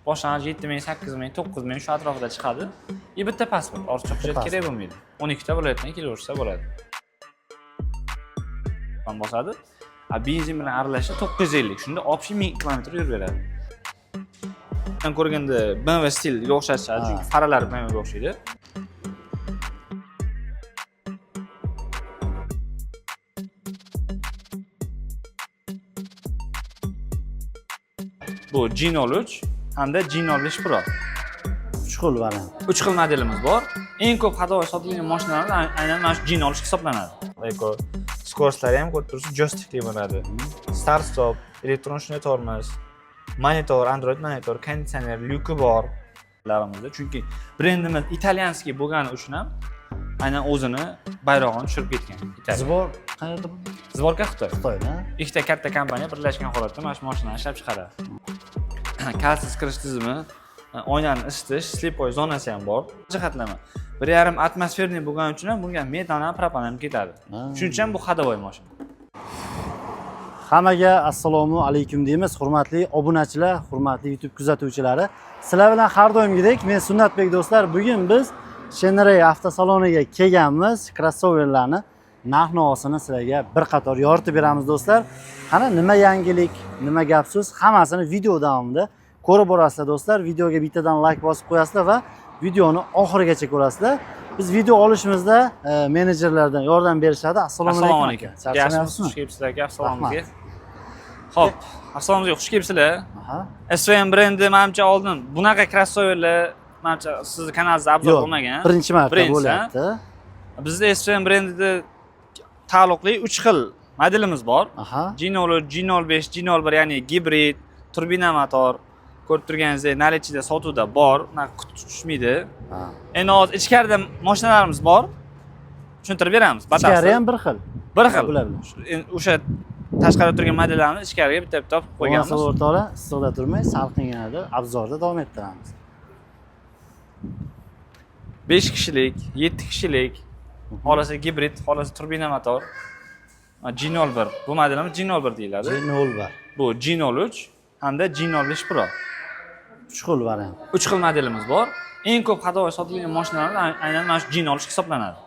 Boshlang'ich 7000, 8000, 9000 shu atrofida chiqadi. Bitta pasport, ortiqcha hujjat kerak bo'lmaydi. 12 ta viloyatdan kelaversa bo'ladi. Bosadi. Benzin bilan aralashsa 950. Shunda 60 000 km yurib beradi. Men ko'rganda BMW stilga o'xshatishadi, chunki faralari BMWga o'xshaydi. Bu G03 hamda G05 Pro. 3 xil variant. 3 xil modelimiz bor. Eng ko'p haydovchi sotilgan mashinalar aynan mana shu G03 hisoblanadi. Eko skorostlari ham ko'rib turibsiz, joystikli bo'ladi. Start stop, elektron shunday tormoz, monitor, Android monitor, konditsioner, lyuki bor. Chunki brendimiz italyanskiy bo'lgani uchun ham aynan o'zini bayrog'ini tushirib ketgan. Zvor qayerda bu? Zvorka Xitoy. Xitoyda. Ikkita katta kompaniya birlashgan holatda mana shu mashinani ishlab chiqaradi. Kalsiz kirish tizimi, oynani isitish, slipoy zonasi ham bor. Jihatlama. 1,5 atmosferniy bo'lgani uchun ham bunga metan ham propan ham ketadi. Shuning uchun bu hadovoy mashina. Hammaga assalomu alaykum deymiz, hurmatli obunachilar, hurmatli YouTube kuzatuvchilari. Sizlar bilan har doimgidek men Sunnatbek do'stlar, bugun biz Shenray avtosaloniga kelganmiz. Crossoverlarni narx-navosini sizlarga bir qator yoritib beramiz do'stlar. Qani nima yangilik, nima gap so'z, hammasini video davomida ko'rib borasizlar do'stlar. Videoga bittadan like bosib qo'yasizlar va videoni oxirigacha ko'rasizlar. Biz video olishimizda menejerlardan yordam berishadi. Assalomu alaykum. Yaxshimisiz? Xush kelibsizlar, assalomga. Xo'p, assalomga xush kelibsizlar. SVM brendi menimcha oldin bunaqa crossoverlar menimcha sizni kanalingizda obzor bo'lmagan. Birinchi marta bo'lyapti. Bizda SVM brendida taalluqli 3 xil modelimiz bor. G03, G05, G01, ya'ni gibrid, turbina motor. Ko'rib turganingizdek, nalichida sotuvda bor, qutib tushmaydi. Endi hozir ichkarida mashinalarimiz bor. Tushuntirib beramiz. Ichkari ham bir xil. Bir xil. O'sha tashqarida turgan modellarni ichkariga bitta-bitta olib qo'yganmiz. Bo'lmasa o'rtoqlar, issiqda turmay, salqinganida obzorda davom ettiramiz. 5 kishilik, 7 kishilik, xolasa gibrid, xolasa turbina motor. G01. Bu modelimiz G01 deyiladi. G01. Bu G03 hamda G05 Pro. 3 xil variant. 3 xil modelimiz bor. Eng ko'p haydovchi sotilgan mashinalar aynan mana shu G03 hisoblanadi.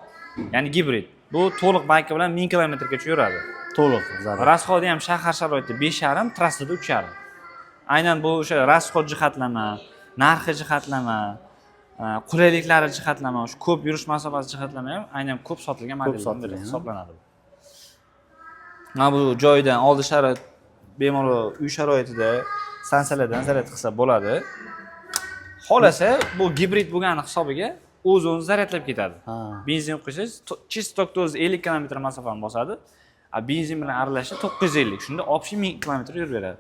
Ya'ni gibrid. Bu to'liq bayki bilan 1000 kilometrgacha yuradi. To'liq. Rasxodi ham shahar sharoitida 5,5, trassada 3,5. Aynan bu o'sha rasxod jihatlama, narxi jihatlama, qulayliklari jihatlama, o'sha ko'p yurish masofasi jihatlama ham aynan ko'p sotilgan modellar hisoblanadi. Mana bu joydan oldi sharoit bemalol uy sharoitida stansiyalardan zaryad qilsa bo'ladi. Xolasa bu gibrid bo'lgani hisobiga o'zini zaryadlab ketadi. Benzin quysangiz chist 950 km masofani bosadi. Benzin bilan aralashsa 950. Shunda 60 000 km yurib beradi.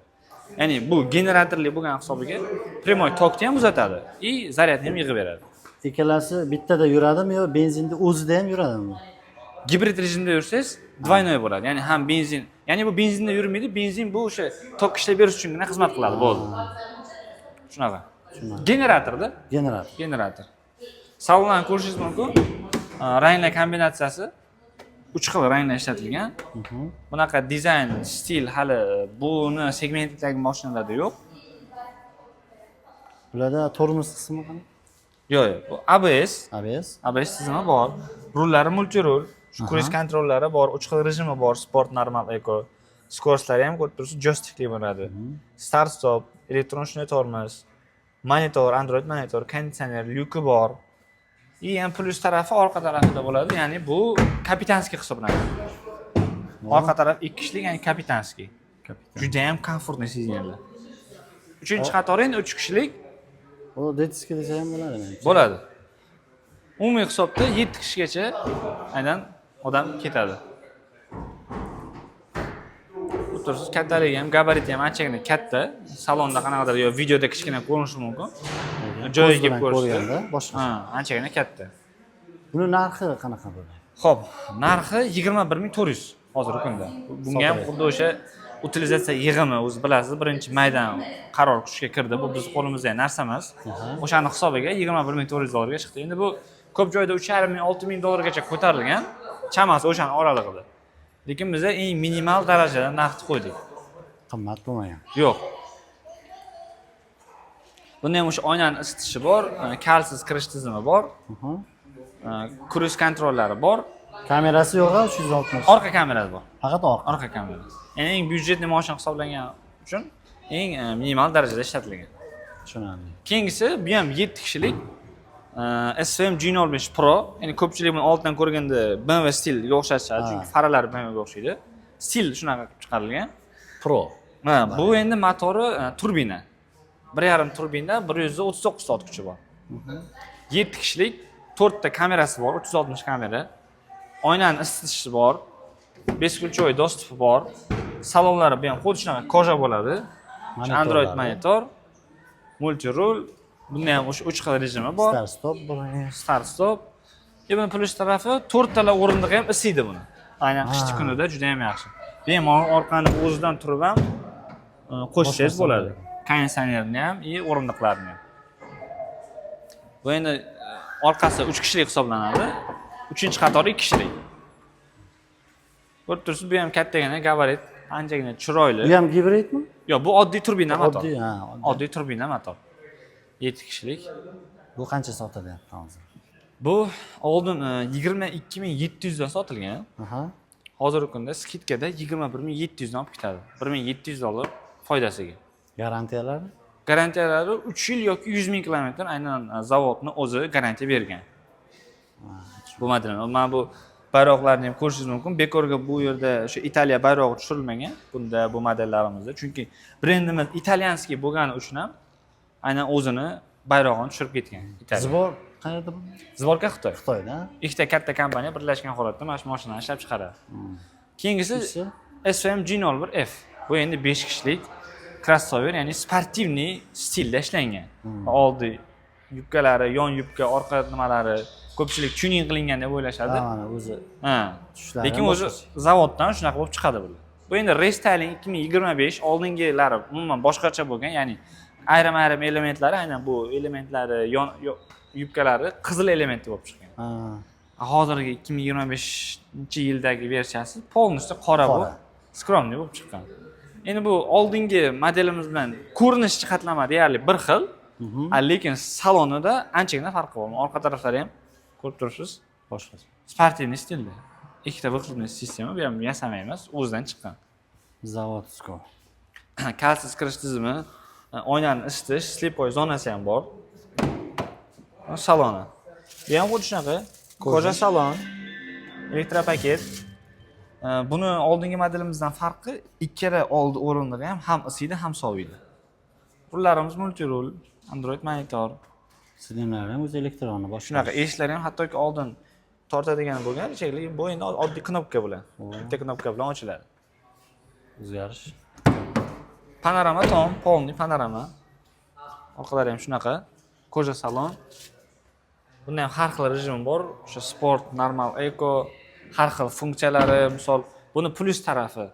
Ya'ni bu generatorli bo'lgan hisobiga primoy tokni ham uzatadi va zaryadni ham yig'ib beradi. Ikkalasi bittada yuradimi yo benzinda o'zida ham yuradimi? Gibrid rejimda yursangiz двойной bo'ladi. Ya'ni ham benzin, ya'ni bu benzinda yurmaydi, benzin bu o'sha tok ishlab berish uchungina xizmat qiladi, bo'ldi. Shunaqa. Generatorda? Generator. Salondan ko'rishingiz mumkin. Ranglar kombinatsiyasi 3 xil ranglar ishlatilgan. Bunaqa dizayn, stil hali buni segmentidagi mashinalarda yo'q. Bularda tormoz qismi qanday? Yo'q, bu ABS tizimi bor. Rullari multirul, cruise kontrollari bor, 3 xil rejimi bor, sport, normal, eco. Skorostlari ham ko'rib turibsiz, joystikli bo'ladi. Start stop, elektron shunday tormoz, monitor, Android monitor, konditsioner, lyuki bor. Ham plus tarafi orqa tarafida bo'ladi, ya'ni bu kapitanskiy hisoblanadi. Orqa taraf 2 kishilik, ya'ni kapitanskiy. Juda ham komfortli sezganlar. 3-chi qatori endi 3 kishilik. O detiska desa ham bo'ladimi? Bo'ladi. Umumiy hisobda 7 kishigacha aynan odam ketadi. O'tirsiz, kattaligi ham, gabariti ham anchagina katta. Salonda qanaqadir yo videoda kichkina ko'rinishi mumkin. Joyiga kelib ko'rishganda boshqa. Anchagina katta. Buni narxi qanaqa bo'ladi? Xo'p, narxi 21400 hozirgi kunda. Bunga ham xuddi o'sha utilizatsiya yig'imi, o'zi bilasiz, birinchi maydan qaror kuchga kirdi. Bu biz qo'limizdagi narsa emas. O'shani hisobiga 21400 dollarga chiqdi. Endi bu ko'p joyda 3500-6000 dollargacha ko'tarilgan, chamasi o'shani oralig'ida. Lekin biz eng minimal darajada narxni qo'ydik. Qimmat bo'lmagan. Yo'q. Bunda ham o'sha oynani isitishi bor, kalsiz kirish tizimi bor, cruise kontrollari bor, Kamerasi yo'q, 360. orqa kamerasi bor. Faqat orqa. Orqa kamera. Ya'ni eng byudjetli mashina hisoblangan uchun eng minimal darajada ishlatilgan. Tushunarli. Keyingisi bu ham 7 kishilik SVM G05 Pro. Ya'ni ko'pchilik buni altdan ko'rganda BMW stilga o'xshatishadi, chunki faralari BMWga o'xshaydi. Stil shunaqa chiqarilgan. Pro. Ha, bu endi motori turbina. 1.5 turbina, 139 ot kuchi bor. 7 kishilik, 4 ta kamerasi bor, 360 kamera. Oynani isitishi bor. Beskulchoy dostupi bor. Salonlari bu ham xuddi shunaqa koja bo'ladi. Android monitor, multi rul, bunda ham o'sha 3 xil rejimi bor. Start stop bor. Start stop. Buni plus tarafi 4 tala o'rindiq ham isiydi buni. Aynan qishki kunida juda ham yaxshi. Bemalol orqani o'zidan turib ham qo'shishingiz bo'ladi. Konditsionerni ham, o'rindiqlarni ham. Bu endi orqasi 3 kishilik hisoblanadi. 3-qatori 2 kishilik. Ko'rib turibsiz, bu ham kattagina gabarit, anchagina chiroyli. Bu ham gibridmi? Yo'q, bu oddiy turbina motor. Oddiy, ha, Oddiy turbina motor. 7 kishilik. Bu qancha sotilyapti hozir? Bu oldin 22.700 dan sotilgan. Aha. Hozirgi kunda skidkada 21.700 dan olib ketadi. 1.700 dollar foydasiga. Garantiyalari? Garantiyalari 3 yil yoki 100.000 kilometr aynan zavodni o'zi garantiya bergan. Bu modelni. Mana bu bayroqlarni ham ko'rishingiz mumkin. Bekorga bu yerda o'sha Italiya bayrog'i tushirilmagan bunda bu modellarimizda. Chunki brendimiz italyanskiy bo'lgani uchun ham aynan o'zini bayrog'ini tushirib ketgan. Italiya. Zbor qayerda bu? Zborka Xitoy. Xitoyda. Ikkita katta kompaniya birlashgan holatda mana shu mashinani ishlab chiqaradi. Keyingisi SVM G01F. Bu endi 5 kishilik crossover, ya'ni sportivniy stilda ishlangan. Oldi yubkalari, yon yubka, orqa nimalari ko'pchilik tuning qilingan deb o'ylashadi. Mana o'zi. Ha. Lekin o'zi zavoddan shunaqa bo'lib chiqadi bular. Bu endi restyling 2025 oldingilari umuman boshqacha bo'lgan, ya'ni ayrim elementlari, aynan bu elementlari, yon yubkalari qizil elementli bo'lib chiqqan. Hozirgi 2025-yildagi versiyasi polностью qora bo'lib, skromniy bo'lib chiqqan. Endi bu oldingi modelimiz bilan ko'rinish jihatlama deyarli bir xil, lekin salonida anchagina farqi bor. Orqa taraflari ham ko'rib turibsiz, boshqa. Sportivniy stilda. Ikkita vyxlopный sistema, bu ham yasama emas, o'zidan chiqqan. Zavodskoy. Kalsiz kirish tizimi, oynani isitish, slipoy zonasi ham bor. Saloni. Bu ham xuddi shunaqa, koja salon, elektropaket. Buni oldingi modelimizdan farqi ikkala oldi o'rindiqi ham isiydi, ham soviydi. Rullarimiz multi rul, Android monitor. Silinlar ham o'zi elektronni boshqa. Shunaqa eshiklar ham hattoki oldin tortadigan bo'lgan, shekilli bu endi oddiy knopka bilan, bitta knopka bilan ochiladi. O'zgarish. Panorama tom, polniy panorama. Orqalari ham shunaqa, koja salon. Bunda ham har xil rejim bor, o'sha sport, normal, eko, har xil funksiyalari, misol, buni plus tarafi.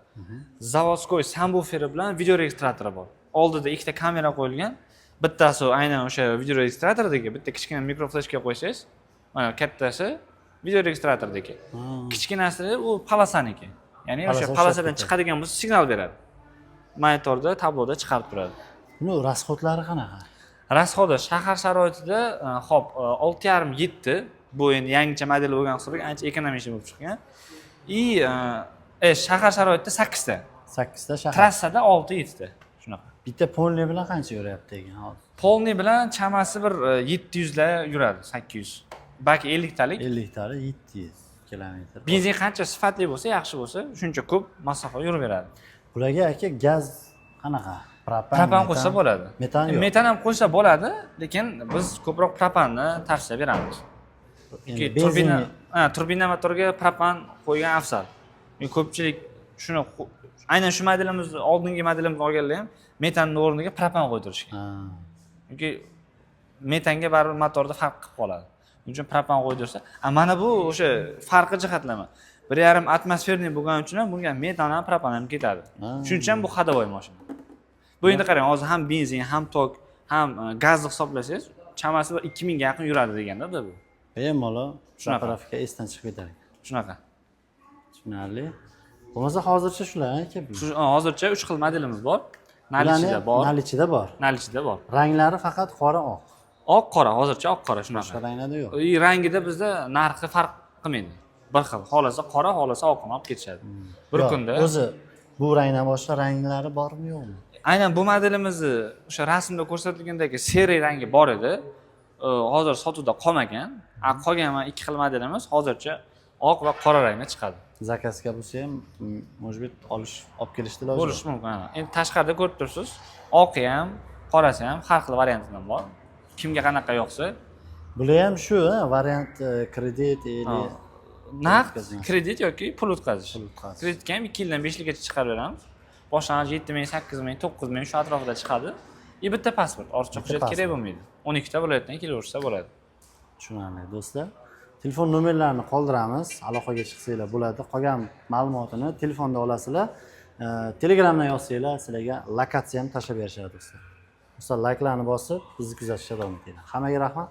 Zavodskoy subwooferi bilan video registratori bor. Oldida ikkita kamera qo'yilgan. Bittasi aynan o'sha video registratordagi, bitta kichkina mikrofleshka qo'ysangiz, mana kattasi video registratordagi. Kichkinasi u palasaniki. Ya'ni o'sha palasadan chiqadigan bo'lsa signal beradi. Monitorda, tabloda chiqarib turadi. Buni rasxodlari qanaqa? Rasxodi shahar sharoitida, hop, 6.5-7. Bu endi yangicha model bo'lgan hisobga ancha ekonomik bo'lib chiqqan. Shahar sharoitida 8 ta. 8 ta shahar. Trassada 6-7 ta. Shunaqa. Bitta polniy bilan qancha yuryapti ekan hozir? Polniy bilan chamasi bir 700 lar yuradi, 800. Balki 50 talik. 50 tali 700 kilometr. Benzin qancha sifatli bo'lsa, yaxshi bo'lsa, shuncha ko'p masofa yuraveradi. Bularga aka gaz qanaqa? Propan qo'shsa bo'ladi. Metan yo'q. Metan ham qo'shsa bo'ladi, lekin biz ko'proq propanni tavsiya beramiz. Turbina motorga propan qo'ygan afzal. Ko'pchilik shuni aynan shu modelimiz, oldingi modelimizni olganlar ham metanning o'rniga propan qo'ydirishgan. Chunki metanga baribir motorda farq qilib qoladi. Shuning uchun propan qo'ydirsa, mana bu o'sha farqi jihatlama. 1.5 atmosferniy bo'lgani uchun ham bunga metan ham propan ham ketadi. Shuning uchun bu hadovoy mashina. Bu endi qarang, hozir ham benzin, ham tok, ham gazni hisoblasangiz, chamasi 2000 ga yaqin yuradi deganda bu. Bemalol zapravka esdan chiqib ketadi. Shunaqa. Tushunarli. Bo'lmasa hozircha shular aka. Hozircha 3 xil modelimiz bor. Nalichida bor. Nalichida bor. Nalichida bor. Ranglari faqat qora oq. Oq qora, hozircha oq qora Boshqa shunaqa. ranglarda yo'q. Rangida bizda narxi farq qilmaydi. Bir xil, xohlasa qora, xohlasa oqini olib ketishadi. Bir Yo'q, kunda o'zi bu rangdan boshqa ranglari bormi yo'qmi? aynan bu modelimizni o'sha rasmda ko'rsatilgandagi seriya rangi bor edi. Hozir sotuvda qolmagan. Qolgan mana ikki xil modelimiz hozircha oq va qora rangda chiqadi. Zakazga bo'lsa ham, может быть, olib kelishdi iloji. Bo'lishi mumkin. Endi tashqarida ko'rib tursiz, oqi ham, qorasi ham har xil variantidan bor. Kimga qanaqa yoqsa, Bular ham shu, variant kredit или naqd kredit yoki pul o'tkazish. Pul o'tkazish. Kreditga ham 2 yildan 5 yilgacha chiqarib beramiz. Boshlang'ich 7 ming, 8 ming, 9 ming shu atrofida chiqadi. Bitta pasport, ortiqcha hujjat kerak bo'lmaydi. 12 ta viloyatdan kelaversa bo'ladi. Tushunarli do'stlar. Telefon nomerlarini qoldiramiz, aloqaga chiqsanglar bo'ladi. Qolgan ma'lumotini telefonda olasizlar. Telegramdan yozsanglar sizlarga lokatsiya ham tashlab berishadi do'stlar. Do'stlar, layklarni bosib, bizni kuzatishga davom etinglar. Hammaga rahmat.